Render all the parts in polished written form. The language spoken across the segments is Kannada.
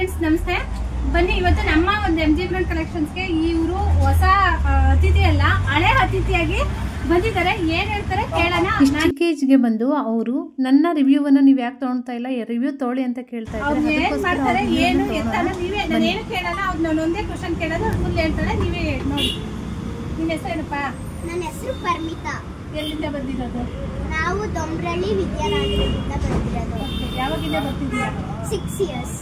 ಫ್ರೆಂಡ್ಸ್ ನಮಸ್ತೆ. ಬನ್ನಿ ಇವತ್ತು ನಮ್ಮ ಒಂದು MG ಬ್ರಾಂಡ್ ಕಲೆಕ್ಷನ್ಸ್ಗೆ ಇವರು ಹೊಸ ಅತಿಥಿ ಅಲ್ಲ, ಹಳೆ ಅತಿಥಿಯಾಗಿ ಬಂದಿದ್ದಾರೆ. ಏನ್ ಹೇಳ್ತಾರೆ ಕೇಳೋಣ. ಕೇಜ್ಗೆ ಬಂದು ಅವರು ನನ್ನ ರಿವ್ಯೂವನ್ನ ನೀವು ಯಾಕೆ ತಗೊಳ್ತಾ ಇಲ್ಲ, ರಿವ್ಯೂ ತೊಗೊಳ್ಳಿ ಅಂತ ಕೇಳ್ತಾ ಇದ್ದಾರೆ. ಏನ್ ಮಾಡ್ತಾರೆ ಏನು ಎತ್ತಾನ ನೀವೇ, ನಾನು ಏನು ಕೇಳಲ್ಲ, ಅವ್ರು ನಾನು ಒಂದೇ ಕ್ವಶನ್ ಕೇಳೋದು, ಅವ್ರು ಫುಲ್ ಹೇಳ್ತಾರೆ. ನೀವೇ ನೋಡಿ. ನಿನ್ನ ಹೆಸರೇನಪ್ಪ? ನನ್ನ ಹೆಸರು ಪರ್ಮಿತಾ. ಎಲ್ಲಿಂದ ಬಂದಿರೋದು? ನಾವು ದೊಂಬ್ರಳ್ಳಿ ವಿದ್ಯಾನಗರದಿಂದ ಬಂದಿರೋದು. ಯಾವಾಗಿಂದ ಬರ್ತಿದ್ಯಾ? 6 years.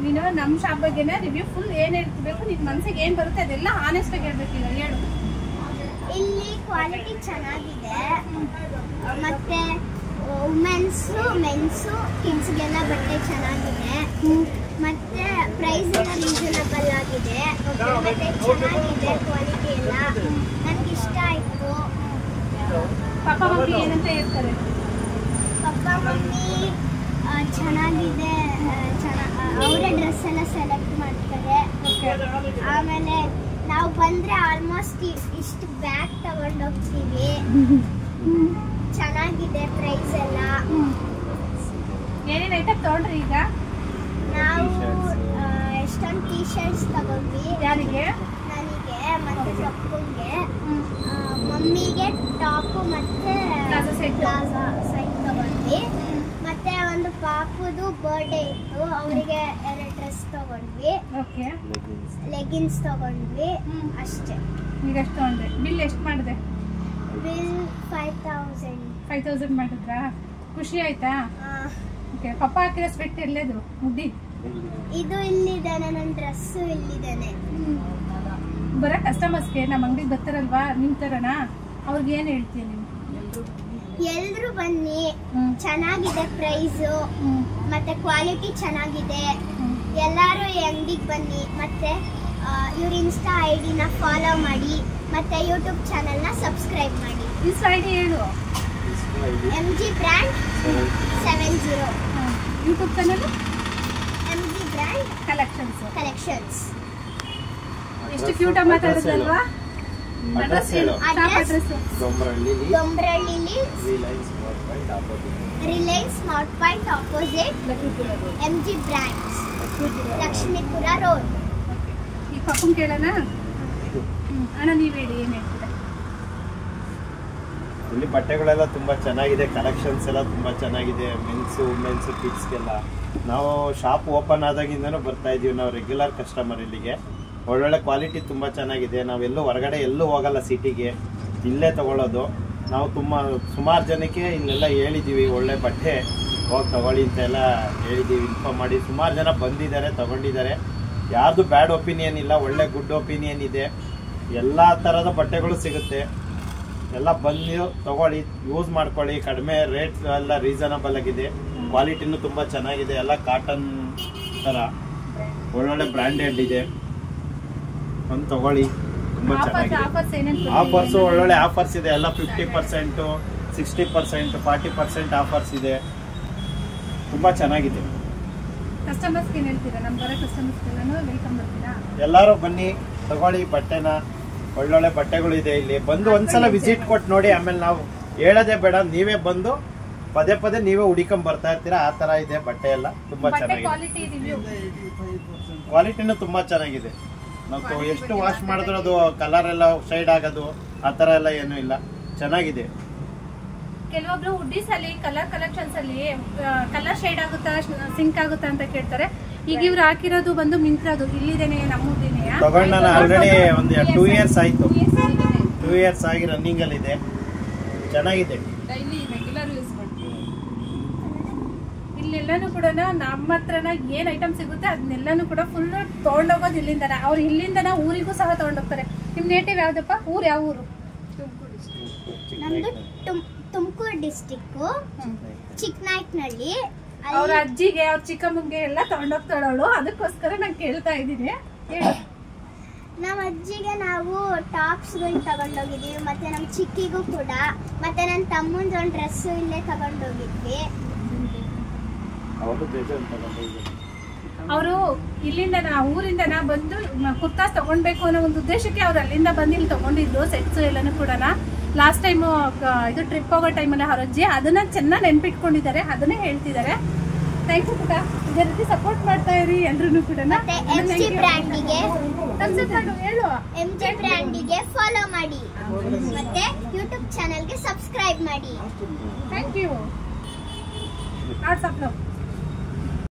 ನೀನು ನಮ್ಮ ಶಾಪ್ ಬಗ್ಗೆನ ರಿವ್ಯೂ ಫುಲ್ ಏನ್ ಹೇಳ್ಬೇಕು, ನಿನ್ ಮನ್ಸಿಗೆ ಏನ್ ಬರುತ್ತೆ ಅದೆಲ್ಲ ಆನೆಸ್ಟ್ ಆಗಿ ಹೇಳ್ಬೇಕಿಲ್ಲ, ಹೇಳು. ಇಲ್ಲಿ ಕ್ವಾಲಿಟಿ ಚೆನ್ನಾಗಿದೆ, ಮತ್ತೆ ವುಮೆನ್ಸು ಮೆನ್ಸು ಕಿಡ್ಸ್ಗೆಲ್ಲ ಬಟ್ಟೆ ಚೆನ್ನಾಗಿದೆ, ಮತ್ತೆ ಪ್ರೈಸ್ ಎಲ್ಲ ರೀಸನಬಲ್ ಆಗಿದೆ, ಮತ್ತೆ ಚೆನ್ನಾಗಿದೆ ಕ್ವಾಲಿಟಿ ಎಲ್ಲ. ನನಗೆ ಇಷ್ಟ ಆಯ್ತು. ಪಾಪ ಮಕ್ಕಳು ಏನಂತ ಹೇಳ್ತಾರೆ? ಪಪ್ಪ ಮಮ್ಮಿ ಚೆನ್ನಾಗಿದೆ, ಅವರೇ ಡ್ರೆಸ್ ಎಲ್ಲ ಸೆಲೆಕ್ಟ್ ಮಾಡ್ತಾರೆ. ಆಮೇಲೆ ನಾವು ಬಂದ್ರೆ ಆಲ್ಮೋಸ್ಟ್ ಇಷ್ಟು ಬ್ಯಾಗ್ ತಗೊಂಡೋಗ್ತೀವಿ. ಚೆನ್ನಾಗಿದೆ ಪ್ರೈಸ್ ಎಲ್ಲ. ಏನೇನು ಐಟಮ್ ತಗೊಂಡ್ರಿ ಈಗ? ನಾವು ಎಷ್ಟೊಂದು ಟೀ ಶರ್ಟ್ಸ್ ತಗೊಂಡ್ವಿ. ಯಾರಿಗೆ? ನನಗೆ ಮತ್ತೆ ಪಪ್ಪಂಗೆ, ಮಮ್ಮಿಗೆ ಟಾಪು ಮತ್ತೆ ಪ್ಲಾಜಾ ಸೈಟ್ ತಗೊಂಡ್ವಿ. ಮತ್ತೆ ಒಂದು ಪಾಪುದು ಬರ್ಡೇ ಇತ್ತು, ಅವರಿಗೆ 2 ಡ್ರೆಸ್ ತಗೊಂಡ್ವಿ, ಲೆಗಿನ್ಸ್ ತಗೊಂಡ್ವಿ. ಅಷ್ಟೇ. ಈಗ ಎಷ್ಟು ತಗೊಂಡ್ರೆ? ಬಿಲ್ ಎಷ್ಟು ಮಾಡಿದೆ? ಬಿಲ್ 5000 ಮಾಡಿದ್ರಾ? ಖುಷಿ ಆಯ್ತಾ? ಓಕೆ. ಪಪ್ಪ ಹಾಕಿರೋ ಸ್ವೆಟ್ ಎಲ್ಲೇದು ಮುದ್ದಿ? ಇದು ಇಲ್ಲಿದ್ದಾನೆ, ನನ್ನ ಡ್ರೆಸ್ಸು ಇಲ್ಲಿದ್ದಾನೆ. ಬರೋ ಕಸ್ಟಮರ್ಸ್ಗೆ ನಮ್ಮ ಅಂಗಡಿಗೆ ಬರ್ತಾರಲ್ವಾ ನಿಮ್ ತರನ, ಅವ್ರಿಗೆ ಏನ್ ಹೇಳ್ತೀಯ ನೀವು? ಎಲ್ರು ಬನ್ನಿ, ಚೆನ್ನಾಗಿದೆ ಪ್ರೈಸು, ಮತ್ತೆ ಕ್ವಾಲಿಟಿ ಚೆನ್ನಾಗಿದೆ. ಎಲ್ಲಾರು ಈ ಅಂಗಡಿಗೆ ಬನ್ನಿ. ಮತ್ತೆ ಇವ್ರ ಇನ್ಸ್ಟಾ ID ನ ಫಾಲೋ ಮಾಡಿ, ಮತ್ತೆ ಯೂಟ್ಯೂಬ್ ಚಾನೆಲ್ ನ ಸಬ್ಸ್ಕ್ರೈಬ್ ಮಾಡಿ. ಇನ್ಸ್ಟಾ ID ಹೇಳು. MG brand 70. YouTube channel MG brand collections. ಎಷ್ಟು ಕ್ಯೂಟ್ ಆಗಿ ಮಾತಾಡೋದಲ್ವಾ? ಅಡ್ರೆಸ್ ದೊಂಬ್ರಳ್ಳಿಲಿ Reliance Smart Point opposite MG brands, Lakshmipura road. ಈ ಪಪ್ಪನ್ ಕೇಳೋಣ. ಅಣ್ಣ ನೀವ್ ಹೇಳಿ, ಏನ್ ಹೇಳ್ತೀರಾ? ಇಲ್ಲಿ ಬಟ್ಟೆಗಳೆಲ್ಲ ತುಂಬಾ ಚೆನ್ನಾಗಿದೆ, ಕಲೆಕ್ಷನ್ಸ್ ಎಲ್ಲ ತುಂಬಾ ಚೆನ್ನಾಗಿದೆ. ಮೆನ್ಸು ವುಮೆನ್ಸು ಕಿಡ್ಸ್ಗೆಲ್ಲ. ನಾವು ಶಾಪ್ ಓಪನ್ ಆದಾಗಿಂದನೂ ಬರ್ತಾ ಇದೀವಿ, ನಾವು ರೆಗ್ಯುಲರ್ ಕಸ್ಟಮರ್. ಇಲ್ಲಿಗೆ ಒಳ್ಳೊಳ್ಳೆ ಕ್ವಾಲಿಟಿ ತುಂಬ ಚೆನ್ನಾಗಿದೆ. ನಾವೆಲ್ಲೂ ಹೊರಗಡೆ ಎಲ್ಲೂ ಹೋಗಲ್ಲ, ಸಿಟಿಗೆ ಇಲ್ಲೇ ತಗೊಳ್ಳೋದು. ನಾವು ಸುಮಾರು ಜನಕ್ಕೆ ಇಲ್ಲೆಲ್ಲ ಹೇಳಿದ್ದೀವಿ, ಒಳ್ಳೆ ಬಟ್ಟೆ ಹೋಗಿ ತಗೊಳ್ಳಿ ಅಂತೆಲ್ಲ ಹೇಳಿದ್ದೀವಿ, ಇನ್ಫಾರ್ಮ್ ಮಾಡಿ. ಸುಮಾರು ಜನ ಬಂದಿದ್ದಾರೆ, ತಗೊಂಡಿದ್ದಾರೆ. ಯಾರ್ದು ಬ್ಯಾಡ್ ಒಪಿನಿಯನ್ ಇಲ್ಲ, ಒಳ್ಳೆ ಗುಡ್ ಒಪಿನಿಯನ್ ಇದೆ. ಎಲ್ಲ ಥರದ ಬಟ್ಟೆಗಳು ಸಿಗುತ್ತೆ. ಎಲ್ಲ ಬಂದು ತಗೊಳ್ಳಿ, ಯೂಸ್ ಮಾಡ್ಕೊಳ್ಳಿ. ಕಡಿಮೆ ರೇಟ್ ಎಲ್ಲ ರೀಸನಬಲ್ ಆಗಿದೆ, ಕ್ವಾಲಿಟಿನೂ ತುಂಬ ಚೆನ್ನಾಗಿದೆ. ಎಲ್ಲ ಕಾಟನ್ ಥರ ಒಳ್ಳೊಳ್ಳೆ ಬ್ರ್ಯಾಂಡೆಡ್ ಇದೆ. ಒಂದು ತಗೊಳ್ಳಿ, ತುಂಬಾ ಚೆನ್ನಾಗಿದೆ. ಆಫರ್ಸ್ ಒಳ್ಳೊಳ್ಳೆ ಆಫರ್ಸ್ ಇದೆ. ಎಲ್ಲ 50%, 60%, 40% ಆಫರ್ಸ್ ಇದೆ. ತುಂಬಾ ಚೆನ್ನಾಗಿದೆ. ಕಸ್ಟಮರ್ಸ್ಗೆ ಏನ್ ಹೇಳ್ತೀರಾ? ನಮ್ಮ ಬರೋ ಕಸ್ಟಮರ್ಸ್ಗೆಲ್ಲನೂ ವೆಲ್ಕಮ್ ಮಾಡ್ತೀರಾ? ಎಲ್ಲರೂ ಬನ್ನಿ, ತಗೊಳ್ಳಿ ಬಟ್ಟೆನ. ಒಳ್ಳೊಳ್ಳೆ ಬಟ್ಟೆಗಳು ಇದೆ. ಇಲ್ಲಿ ಬಂದು ಒಂದ್ಸಲ ವಿಸಿಟ್ ಕೊಟ್ಟು ನೋಡಿ. ಆಮೇಲೆ ನಾವು ಹೇಳೋದೇ ಬೇಡ, ನೀವೇ ಬಂದು ಪದೇ ಪದೇ ನೀವೇ ಹುಡಿಕೊಂಡ್ ಬರ್ತಾ ಇರ್ತೀರಾ. ಆ ತರ ಇದೆ ಬಟ್ಟೆ ಎಲ್ಲ. ತುಂಬಾ ಚೆನ್ನಾಗಿದೆ. ಕ್ವಾಲಿಟಿನೂ ತುಂಬಾ ಚೆನ್ನಾಗಿದೆ. ನಾವು ಎಷ್ಟು ವಾಶ್ ಮಾಡಿದ್ರು ಅದು ಕಲರ್ ಎಲ್ಲ ಶೈಡ್ ಆಗೋದು ಆ ತರ ಎಲ್ಲ ಏನೂ ಇಲ್ಲ, ಚೆನ್ನಾಗಿದೆ. ಕೆಲವೊಬ್ರು ಹುಡ್ಡೀಸ್ ಅಲ್ಲಿ ಕಲರ್ ಕಲೆಕ್ಷನ್ಸ್ ಅಲ್ಲಿ ಕಲರ್ ಶೇಡ್ ಆಗುತ್ತಾ, ಸಿಂಕ್ ಆಗುತ್ತಾ ಅಂತ ಕೇಳ್ತಾರೆ. ಈಗ ಇವ್ರು ಹಾಕಿರೋದು ಬಂದು ಮಿಂತ್ರಾದು ಇಲ್ಲಿದೇನೆ, ನಮ್ಮದೇನೆ ತಗೊಂಡು ನಾನು ಆಲ್ರೆಡಿ ಒಂದು 2 years ಆಯ್ತು. 2 years ಆಗಿ ರನ್ನಿಂಗ್ ಅಲ್ಲಿ ಇದೆ. ಚೆನ್ನಾಗಿದೆ. ಡೈಲಿ ರೆಗ್ಯುಲರ್ ಯೂಸ್ ಮಾಡ್ತೀವಿ. ಇಲ್ಲೆಲ್ಲಾನು ಕೂಡ ನಮ್ಮ ಹತ್ರನ ಏನ್ ಐಟಮ್ ಸಿಗುತ್ತೆ ಅದನ್ನೆಲ್ಲಾನು ಕೂಡ ಫುಲ್ ತಗೊಂಡೋಗೋದು ಇಲ್ಲಿಂದನ. ಅವ್ರು ಇಲ್ಲಿಂದನ ಊರಿಗೂ ಸಹ ತಗೊಂಡೋಗ್ತಾರೆ. ನಿಮ್ ನೇಟಿವ್ ಯಾವ್ದಪ್ಪ? ಊರು ಯಾವ ಊರು? ನಮ್ದು ತುಮಕೂರು ಡಿಸ್ಟಿಕ್, ಚಿಕ್ಕನಾಯ್ಕನಹಳ್ಳಿ. ಅವ್ರ ಅಜ್ಜಿಗೆ, ಅವ್ರ ಚಿಕ್ಕಮ್ಮಂಗೆ ಎಲ್ಲ ತಗೊಂಡೋಗ್ತಾಳವಳು, ಅದಕ್ಕೋಸ್ಕರ ನಾನು ಕೇಳ್ತಾ ಇದ್ದೀನಿ. ನಮ್ಮ ಅಜ್ಜಿಗೆ ನಾವು ಟಾಪ್ಸ್ಗಳು ತಗೊಂಡೋಗಿದ್ದೀವಿ, ಮತ್ತೆ ನಮ್ಮ ಚಿಕ್ಕಿಗೂ ಕೂಡ, ಮತ್ತೆ ನನ್ನ ತಮ್ಮಂದು ಒಂದು ಡ್ರೆಸ್ಸು ಇಲ್ಲೇ ತಗೊಂಡೋಗಿದ್ವಿ. ಅವರು ಇಲ್ಲಿಂದ ಊರಿಂದ ಬಂದು ಕುರ್ತಾಸ್ ತಗೊಂಡ್ಬೇಕು ಅನ್ನೋ ಒಂದು ಉದ್ದೇಶಕ್ಕೆ ಅವ್ರು ಅಲ್ಲಿಂದ ಬಂದು ಇಲ್ಲಿ ತಗೊಂಡಿದ್ರು ಸೆಟ್ಸ್ ಎಲ್ಲಾನು ಕೂಡ. ಲಾಸ್ಟ್ ಟೈಮ್ ಇದು ಟ್ರಿಪ್ ಹೋಗೋ ಟೈಮಲ್ಲಿ ಅವ್ರ ಅಜ್ಜಿ ಅದನ್ನ ಚೆನ್ನಾಗಿ ನೆನ್ಪಿಟ್ಕೊಂಡಿದ್ದಾರೆ, ಅದನ್ನೇ ಹೇಳ್ತಿದ್ದಾರೆ. ಥ್ಯಾಂಕ್ ಯು ಪುಟ. ಇದೇ ರೀತಿ ಸಪೋರ್ಟ್ ಮಾಡ್ತಾ ಇರಿ ಎಲ್ರು ಕೂಡ. ಮತ್ತೆ MG ಬ್ರ್ಯಾಂಡಿಗೆ ಹೇಳು, MG ಬ್ರ್ಯಾಂಡಿಗೆ ಫಾಲೋ ಮಾಡಿ ಮತ್ತೆ ಯೂಟ್ಯೂಬ್ ಚಾನೆಲ್ಗೆ ಸಬ್ಸ್ಕ್ರೈಬ್ ಮಾಡಿ. Thank you.